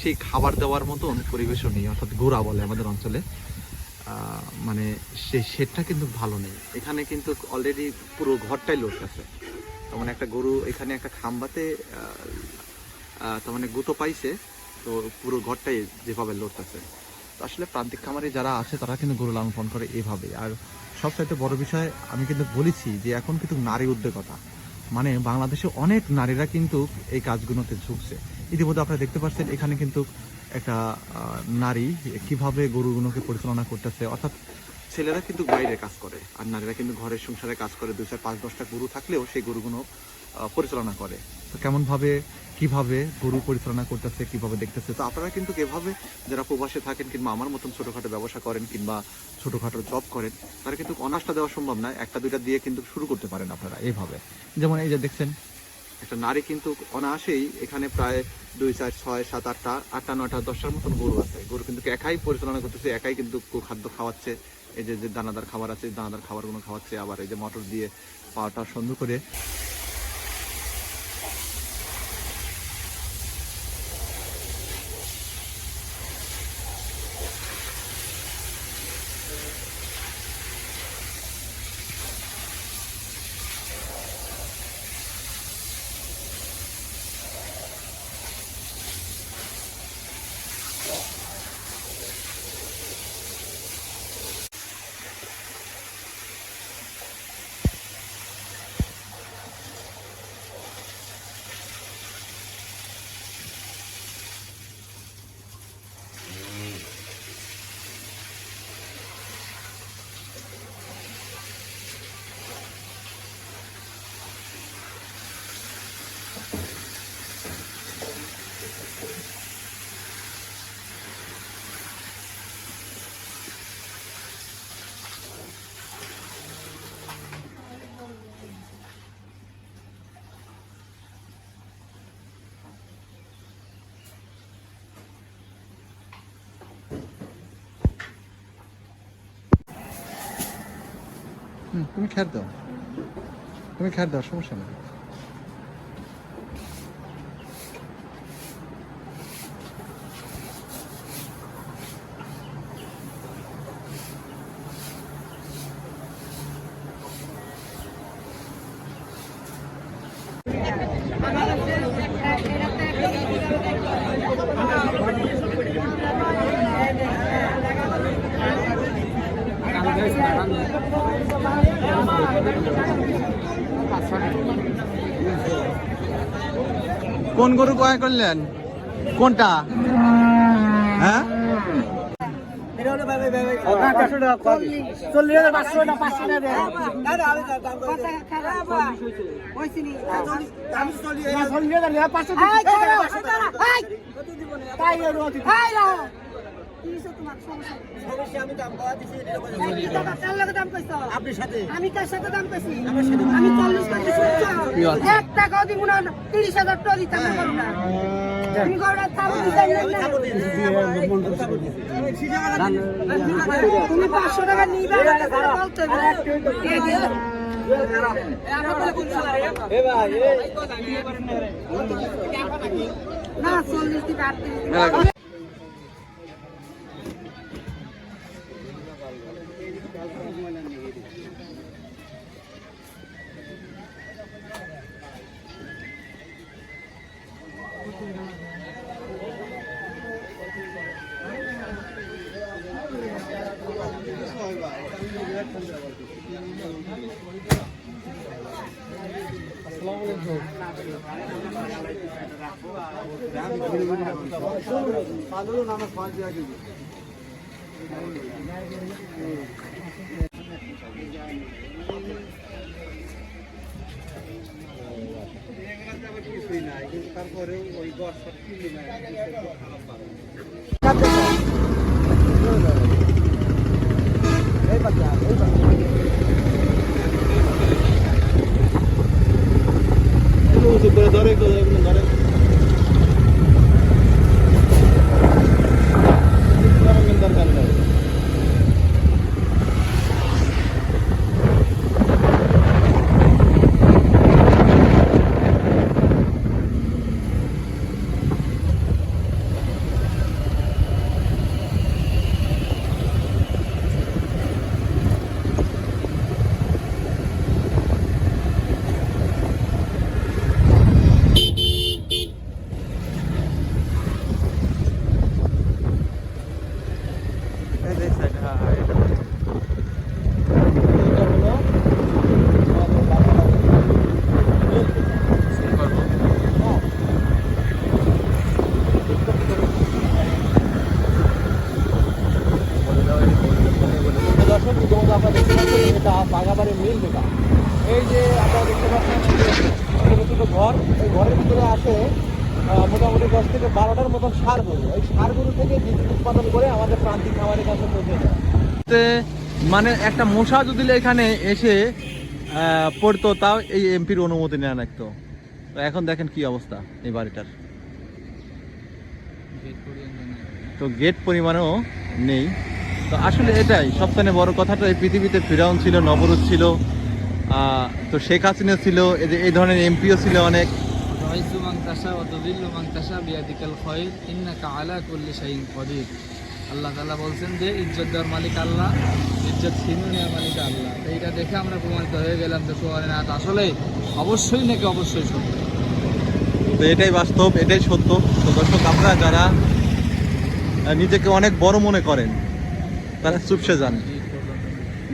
সেই খাবার দেওয়ার মতন পরিবেশও নেই, অর্থাৎ গোড়া বলে আমাদের অঞ্চলে, মানে সেই শেডটা কিন্তু ভালো নেই। এখানে কিন্তু অলরেডি পুরো ঘরটাই লোড আছে। তার মানে একটা গরু এখানে একটা খাম্বাতে তার মানে গুঁতো পাইছে, তো পুরো ঘরটাই যেভাবে লোড আছে। তো আসলে প্রান্তিক খামারে যারা আছে তারা কিন্তু গরু লালন পালন করে এভাবে। আর সবচাইতে বড় বিষয় আমি কিন্তু বলেছি যে এখন কিন্তু নারী উদ্যোগতা, মানে বাংলাদেশে অনেক নারীরা কিন্তু এই কাজগুলোতে ঝুঁকছে। ইতিমধ্যে আপনারা দেখতে পাচ্ছেন এখানে কিন্তু একটা নারী কিভাবে গরুগুলোকে পরিচালনা করতেছে, অর্থাৎ ছেলেরা কিন্তু বাইরে কাজ করে আর নারীরা কিন্তু ঘরের সংসারে কাজ করে। 2-4-5-10টা গরু থাকলেও সেই গরুগুলো পরিচালনা করে। তো কেমনভাবে কিভাবে গরু পরিচালনা করতেছে, কিভাবে দেখতেছে। তো আপনারা কিন্তু এভাবে যারা প্রবাসে থাকেন কিংবা আমার মতন ছোটোখাটো ব্যবসা করেন কিংবা ছোটোখাটো জব করেন, তারা কিন্তু অনার্সটা দেওয়া সম্ভব নয়, 1-2টা দিয়ে কিন্তু শুরু করতে পারেন আপনারা এইভাবে। যেমন এই যে দেখছেন একটা নারী কিন্তু অনায়াসেই এখানে প্রায় 2-4-6-7-8টা 8টা 9টা 10টার মতন গরু আছে। গরু কিন্তু একাই পরিচালনা করতেছে, একাই কিন্তু খাদ্য খাওয়াচ্ছে। এই যে দানাদার খাবার আছে, দানাদার খাবারগুলো খাওয়াচ্ছে। আবার এই যে মোটর দিয়ে পাওয়াটা সুন্দর করে তুমি খ্যার দাও, তুমি খ্যার দাও, সমস্যা নেই। কোন গরু ক্রয় করলেন? কোনটা? হ্যাঁ, আমি কার সাথে দাম পেয়েছি? আমি 40 টাকাও দিব না, 30,000 টাকা দিতাম না। তুমি গড়া থামো দিতাম না, তুমি 500 টাকা নিবে বলতে না 40 থেকে 38। তারপরে ওই বর্ষা ধরে ধরে দরকার নেই। 10 থেকে 12টার মতন ষাঁড় গরু, এই ষাঁড় গরু থেকে বিদ্যুৎ উৎপাদন করে আমাদের প্রান্তিক খামারের কাছে পৌঁছে যায়। মানে একটা মশা যদি এখানে এসে পড়তো, তাও এই এমপির অনুমতি নেওয়া লাগতো। তো এখন দেখেন কি অবস্থা এই বাড়িটার, তো গেট পরিমাণেও নেই। তো আসলে এটাই সবথেকে বড় কথাটা, এই পৃথিবীতে ফিরাউন ছিল, নবরুদ ছিল, তো শেখ হাসিনা ছিল, এই ধরনের এমপিও ছিল অনেক। আল্লাহ তাআলা বলছেন যে ইজ্জত দেওয়ার মালিক আল্লাহ, ইজ্জত ছিনিয়ে নেওয়ার মালিক আল্লাহ। এইটা দেখে আমরা প্রমাণিত হয়ে গেলাম যে সুবহানাল্লাহ আসলে অবশ্যই নাকি অবশ্যই সত্য। তো এটাই বাস্তব, এটাই সত্য। তো দর্শক, আপনারা যারা নিজেকে অনেক বড় মনে করেন তারা চুপসে যান।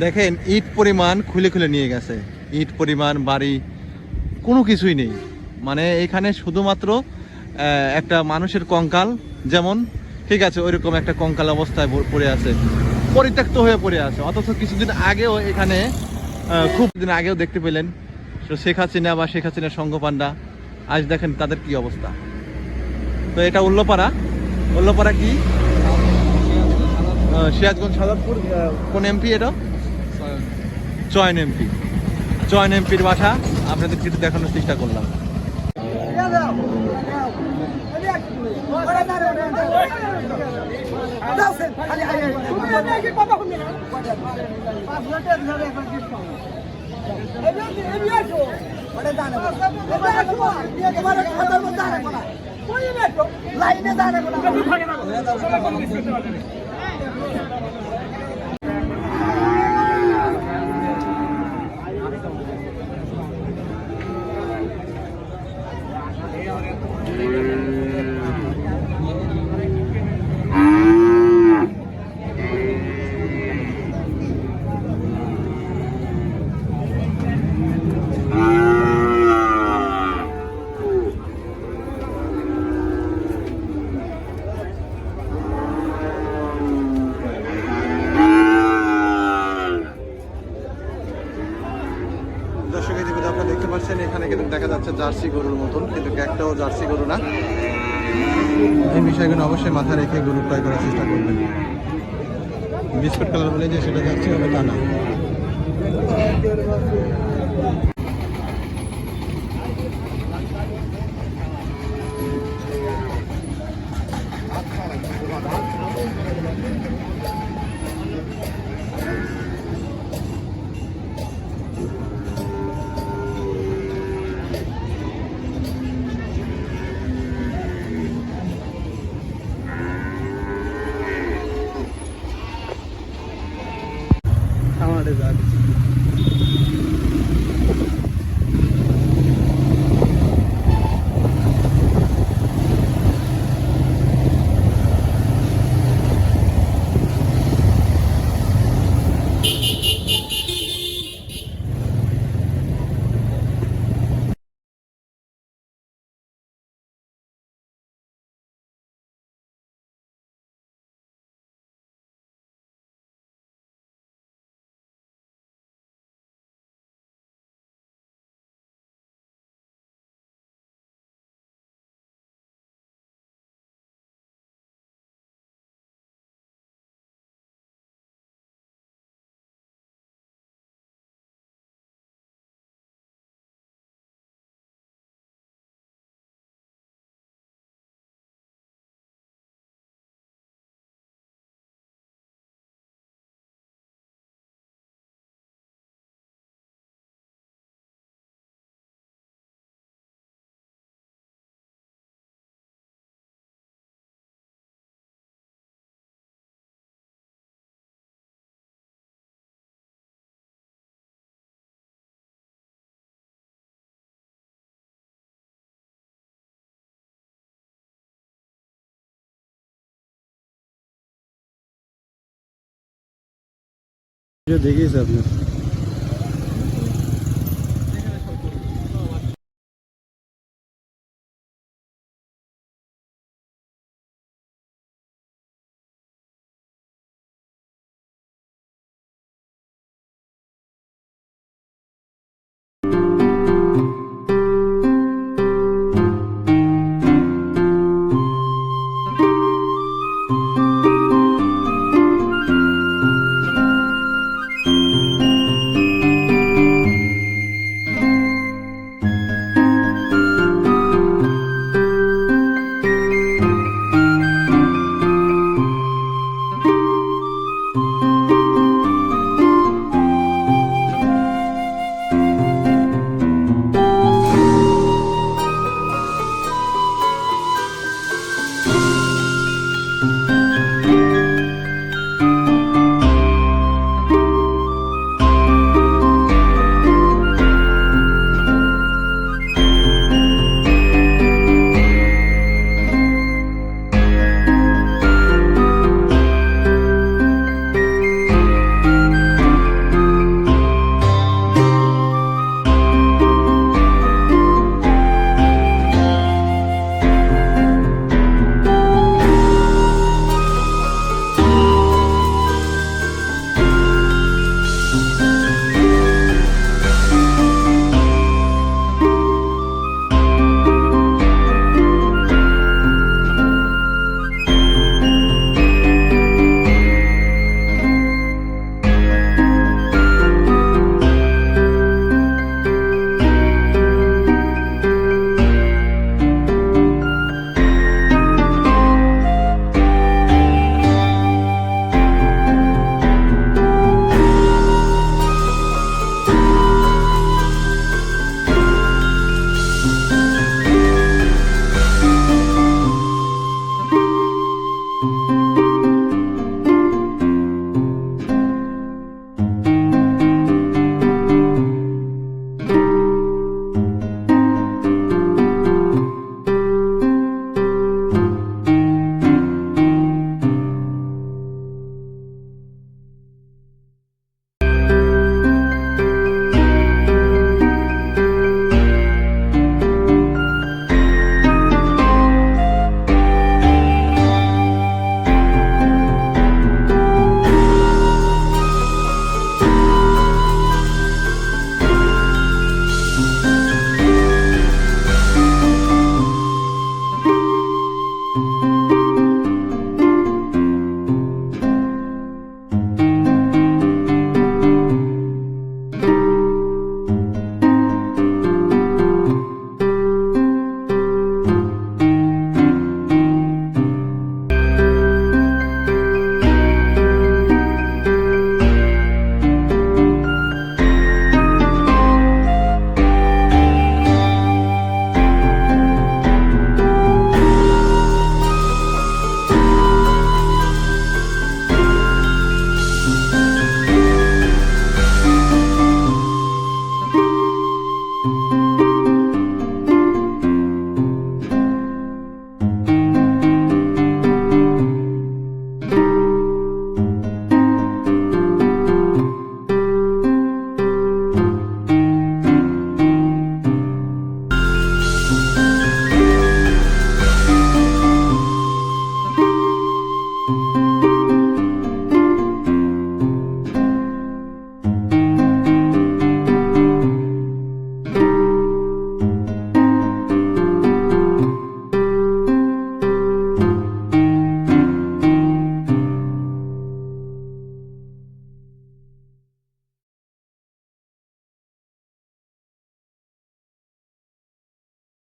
দেখেন ইট পরিমাণ খুলে খুলে নিয়ে গেছে, ইট পরিমাণ বাড়ি কোনো কিছুই নেই। মানে এখানে শুধুমাত্র একটা মানুষের কঙ্কাল যেমন, ঠিক আছে, ওইরকম একটা কঙ্কাল অবস্থায় পড়ে আছে, পরিত্যক্ত হয়ে পড়ে আছে। অথচ কিছুদিন আগেও এখানে খুব দিন আগেও দেখতে পেলেন শেখ হাসিনা বা শেখ হাসিনার সঙ্গপান্ডা, আজ দেখেন তাদের কি অবস্থা। তো এটা উল্লাপাড়া, উল্লাপাড়া কি সিরাজগঞ্জ সাদাতপুর, কোন এমপি এটা? চয়ন এমপি, চয়ন এমপির বাসা আপনাদের কিছু দেখানোর চেষ্টা করলাম। লাইনে দর্শক, এই যে আপনারা দেখতে পাচ্ছেন এখানে কিন্তু দেখা যাচ্ছে জার্সি গরুর মতন, কিন্তু একটাও জার্সি গরু না। এই বিষয়গুলো অবশ্যই মাথায় রেখে গরু ক্রয় করার চেষ্টা করবেন। বিস্কুট কালার বলে যে সেটা যাচ্ছে হবে তা না। খামারে যাক। দেখিয়েছে আপনার